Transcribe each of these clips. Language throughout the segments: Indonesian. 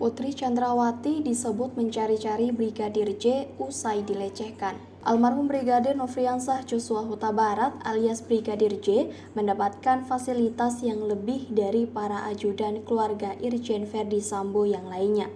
Putri Chandrawati disebut mencari-cari Brigadir J usai dilecehkan. Almarhum Brigadir Nofriansah Joshua Huta Barat alias Brigadir J mendapatkan fasilitas yang lebih dari para ajudan keluarga Irjen Verdi Sambo yang lainnya.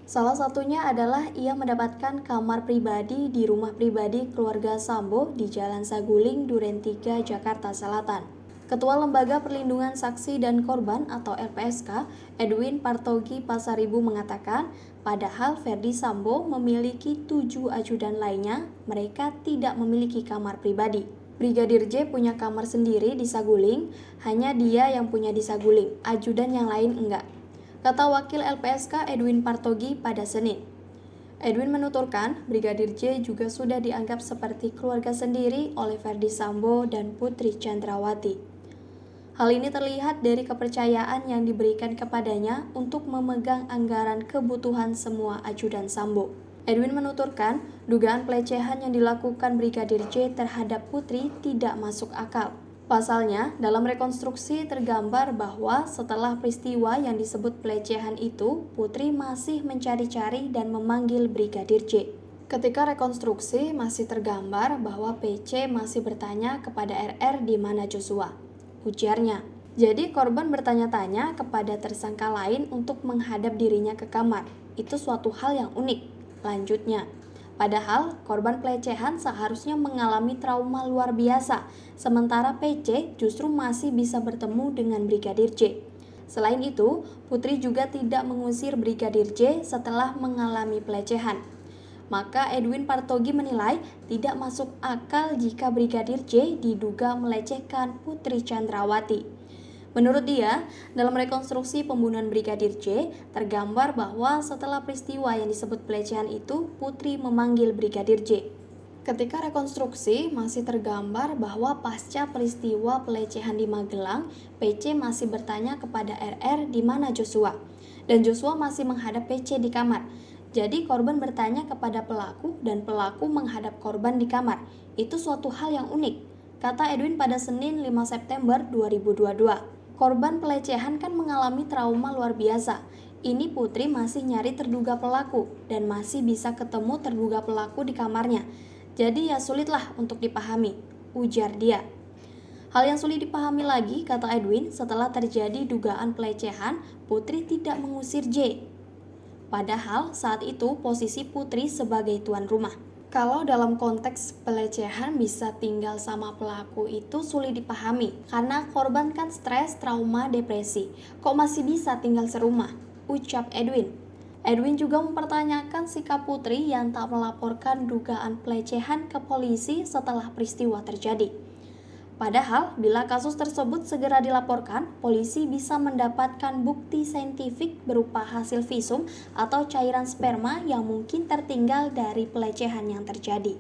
Salah satunya adalah ia mendapatkan kamar pribadi di rumah pribadi keluarga Sambo di Jalan Saguling, Duren 3, Jakarta Selatan. Ketua Lembaga Perlindungan Saksi dan Korban atau LPSK, Edwin Partogi Pasaribu mengatakan, padahal Verdi Sambo memiliki 7 ajudan lainnya, mereka tidak memiliki kamar pribadi. Brigadir J punya kamar sendiri di Saguling, hanya dia yang punya di Saguling, ajudan yang lain enggak. Kata Wakil LPSK Edwin Partogi pada Senin. Edwin menuturkan, Brigadir J juga sudah dianggap seperti keluarga sendiri oleh Verdi Sambo dan Putri Chandrawati. Hal ini terlihat dari kepercayaan yang diberikan kepadanya untuk memegang anggaran kebutuhan semua ajudan Sambo. Edwin menuturkan, dugaan pelecehan yang dilakukan Brigadir J terhadap Putri tidak masuk akal. Pasalnya, dalam rekonstruksi tergambar bahwa setelah peristiwa yang disebut pelecehan itu, Putri masih mencari-cari dan memanggil Brigadir J. Ketika rekonstruksi masih tergambar bahwa PC masih bertanya kepada RR di mana Joshua. Ujarnya, jadi korban bertanya-tanya kepada tersangka lain untuk menghadap dirinya ke kamar. Itu suatu hal yang unik. Lanjutnya, padahal korban pelecehan seharusnya mengalami trauma luar biasa, sementara PC justru masih bisa bertemu dengan Brigadir J. Selain itu, Putri juga tidak mengusir Brigadir J setelah mengalami pelecehan. Maka Edwin Partogi menilai tidak masuk akal jika Brigadir J diduga melecehkan Putri Chandrawati. Menurut dia, dalam rekonstruksi pembunuhan Brigadir J, tergambar bahwa setelah peristiwa yang disebut pelecehan itu, Putri memanggil Brigadir J. Ketika rekonstruksi masih tergambar bahwa pasca peristiwa pelecehan di Magelang, PC masih bertanya kepada RR di mana Joshua, dan Joshua masih menghadap PC di kamar. Jadi korban bertanya kepada pelaku dan pelaku menghadap korban di kamar. Itu suatu hal yang unik, kata Edwin pada Senin 5 September 2022. Korban pelecehan kan mengalami trauma luar biasa. Ini Putri masih nyari terduga pelaku dan masih bisa ketemu terduga pelaku di kamarnya. Jadi ya sulitlah untuk dipahami, ujar dia. Hal yang sulit dipahami lagi, kata Edwin, setelah terjadi dugaan pelecehan, Putri tidak mengusir J. Padahal saat itu posisi Putri sebagai tuan rumah. Kalau dalam konteks pelecehan bisa tinggal sama pelaku itu sulit dipahami karena korban kan stres, trauma, depresi. Kok masih bisa tinggal serumah? Ucap Edwin. Edwin juga mempertanyakan sikap Putri yang tak melaporkan dugaan pelecehan ke polisi setelah peristiwa terjadi. Padahal, bila kasus tersebut segera dilaporkan, polisi bisa mendapatkan bukti saintifik berupa hasil visum atau cairan sperma yang mungkin tertinggal dari pelecehan yang terjadi.